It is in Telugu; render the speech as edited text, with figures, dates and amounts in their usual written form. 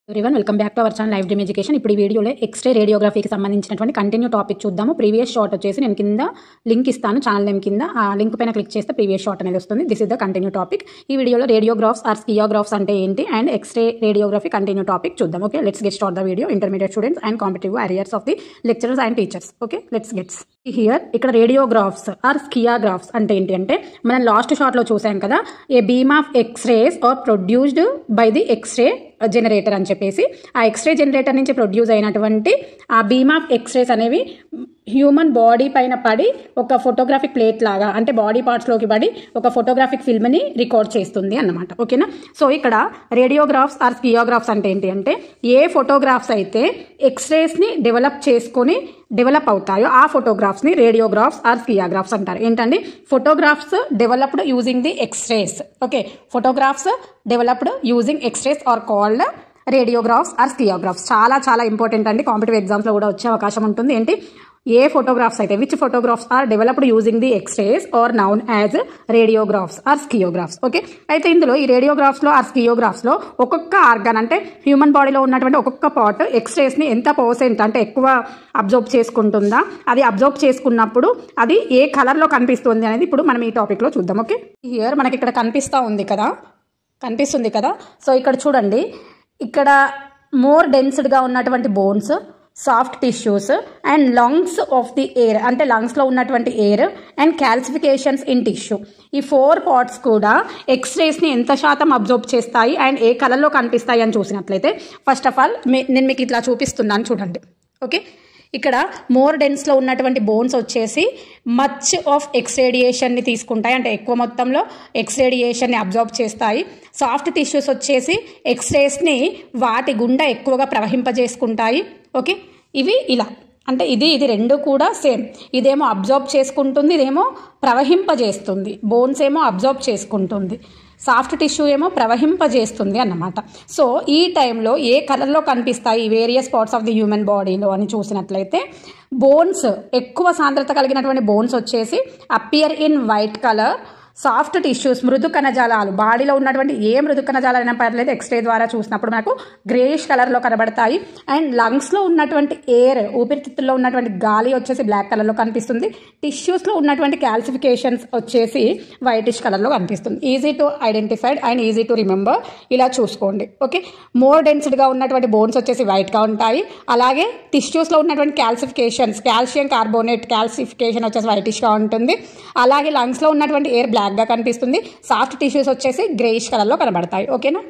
Everyone welcome back to our channel live dream education. ఇప్పుడు ఈ వీడియోలో ఎక్స్రే రేడియోగ్రఫీకి సంబంధించినటువంటి కంటిన్యూ టాపిక్ చూద్దాము. ప్రీవియస్ షార్ట్ వచ్చేసి నేను కింద లింక్ ఇస్తాను, ఛానల్ నేమ్ కింద. ఆ లింక్ పైన క్లిక్ చేస్తే ప్రీవియస్ షార్ట్ అనేది వస్తుంది. This is the continue topic. ఈ వీడియోలో రేడియోగ్రాఫ్స్ ఆర్ స్కియోగ్రాఫ్స్ అంటే ఏంటి and x ray radiography continue topic చూద్దాం. Okay, let's get start the video. Intermediate students and competitive arrears of the lecturers and teachers. Okay, let's gets here. ఇక్కడ రేడియోగ్రాఫ్స్ ఆర్ స్కియోగ్రాఫ్స్ అంటే ఏంటి అంటే మనం లాస్ట్ షార్ట్లో చూసాం కదా, a beam of X-rays are produced by the X-ray generator అని చెప్పేసి. ఆ ఎక్స్రే జనరేటర్ నుంచి ప్రొడ్యూస్ అయినటువంటి ఆ బీమ్ ఆఫ్ ఎక్స్రేస్ అనేవి హ్యూమన్ బాడీ పైన పడి ఒక ఫోటోగ్రాఫిక్ ప్లేట్ లాగా, అంటే బాడీ పార్ట్స్లోకి పడి ఒక ఫోటోగ్రాఫిక్ ఫిల్మ్ని రికార్డ్ చేస్తుంది అన్నమాట. ఓకేనా? సో ఇక్కడ రేడియోగ్రాఫ్స్ ఆర్ స్కియోగ్రాఫ్స్ అంటే ఏంటి అంటే ఏ ఫోటోగ్రాఫ్స్ అయితే ఎక్స్రేస్ని డెవలప్ అవుతాయో ఆ ఫోటోగ్రాఫ్స్ని రేడియోగ్రాఫ్స్ ఆర్ స్కియోగ్రాఫ్స్ అంటారు. ఏంటండి? Photographs developed using the x rays. Okay, photographs developed using x rays are called radiographs or sciagraphs. చాలా చాలా ఇంపార్టెంట్ అండి, కాంపిటేటివ్ ఎగ్జామ్స్లో కూడా వచ్చే అవకాశం ఉంటుంది. ఏంటి? ఏ ఫోటోగ్రాఫ్స్ అయితే which photographs are developed using the x rays are known as radiographs or sciagraphs. Okay, అయితే ఇందులో ఈ రేడియోగ్రాఫ్స్లో ఆర్ స్కియోగ్రాఫ్స్లో ఒక్కొక్క ఆర్గాన్, అంటే హ్యూమన్ బాడీలో ఉన్నటువంటి ఒక్కొక్క పార్ట్ ఎక్స్రేస్ని ఎంత పర్సెంట్ అంటే ఎక్కువ అబ్జర్వ్ చేసుకుంటుందా, అది అబ్జర్వ్ చేసుకున్నప్పుడు అది ఏ కలర్లో కనిపిస్తుంది అనేది ఇప్పుడు మనం ఈ టాపిక్లో చూద్దాం. ఓకే, హియర్ మనకి ఇక్కడ కనిపిస్తుంది కదా. సో ఇక్కడ చూడండి, ఇక్కడ మోర్ డెన్స్డ్గా ఉన్నటువంటి bones, soft tissues and lungs of the air, అంటే లంగ్స్లో ఉన్నటువంటి air and calcifications in tissue, ఈ 4 పార్ట్స్ కూడా ఎక్స్రేస్ని ఎంత శాతం అబ్జర్వ్ చేస్తాయి అండ్ ఏ కలర్లో కనిపిస్తాయి అని చూసినట్లయితే, ఫస్ట్ ఆఫ్ ఆల్ నేను మీకు ఇట్లా చూపిస్తున్నాను చూడండి. ఓకే, ఇక్కడ మోర్ డెన్స్లో ఉన్నటువంటి బోన్స్ వచ్చేసి మచ్ ఆఫ్ ఎక్స్రేడియేషన్ని తీసుకుంటాయి, అంటే ఎక్కువ మొత్తంలో ఎక్స్రేడియేషన్ని అబ్జర్వ్ చేస్తాయి. సాఫ్ట్ టిష్యూస్ వచ్చేసి ఎక్స్రేస్ని వాటి గుండా ఎక్కువగా ప్రవహింపజేసుకుంటాయి. ఓకే, ఇవి ఇలా, అంటే ఇది రెండు కూడా సేమ్. ఇదేమో అబ్జర్వ్ చేసుకుంటుంది, ఇదేమో ప్రవహింపజేస్తుంది. బోన్స్ ఏమో అబ్జర్వ్ చేసుకుంటుంది, సాఫ్ట్ టిష్యూ ఏమో ప్రవహింపజేస్తుంది అన్నమాట. సో ఈ టైంలో ఏ కలర్లో కనిపిస్తాయి various parts of the human బాడీలో అని చూసినట్లయితే, బోన్స్ ఎక్కువ సాంద్రత కలిగినటువంటి బోన్స్ వచ్చేసి appear in white colour. Soft tissues, మృదు కణజాలాలు, బాడీలో ఉన్నటువంటి ఏ మృదు కణజాలైనా పర్లేదు, ఎక్స్రే ద్వారా చూసినప్పుడు మనకు గ్రేష్ కలర్లో కనబడతాయి. అండ్ లంగ్స్లో ఉన్నటువంటి ఎయిర్, ఊపిరితిత్తుల్లో ఉన్నటువంటి గాలి వచ్చేసి బ్లాక్ కలర్లో కనిపిస్తుంది. టిష్యూస్లో ఉన్నటువంటి క్యాల్సిఫికేషన్స్ వచ్చేసి వైటిష్ కలర్లో కనిపిస్తుంది. Easy to identified and easy to remember, ఇలా చూసుకోండి. ఓకే, మోర్ డెన్స్డ్గా ఉన్నటువంటి బోన్స్ వచ్చేసి వైట్గా ఉంటాయి. అలాగే టిష్యూస్లో ఉన్నటువంటి క్యాల్సిఫికేషన్స్, కాల్షియం కార్బోనేట్ క్యాల్సిఫికేషన్ వచ్చేసి వైటిష్గా ఉంటుంది. అలాగే లంగ్స్లో ఉన్నటువంటి ఎయిర్ బ్లాక్గా కనిపిస్తుంది. సాఫ్ట్ టిష్యూస్ వచ్చేసి గ్రేయిష్ కలర్లో కనబడతాయి. ఓకేనా?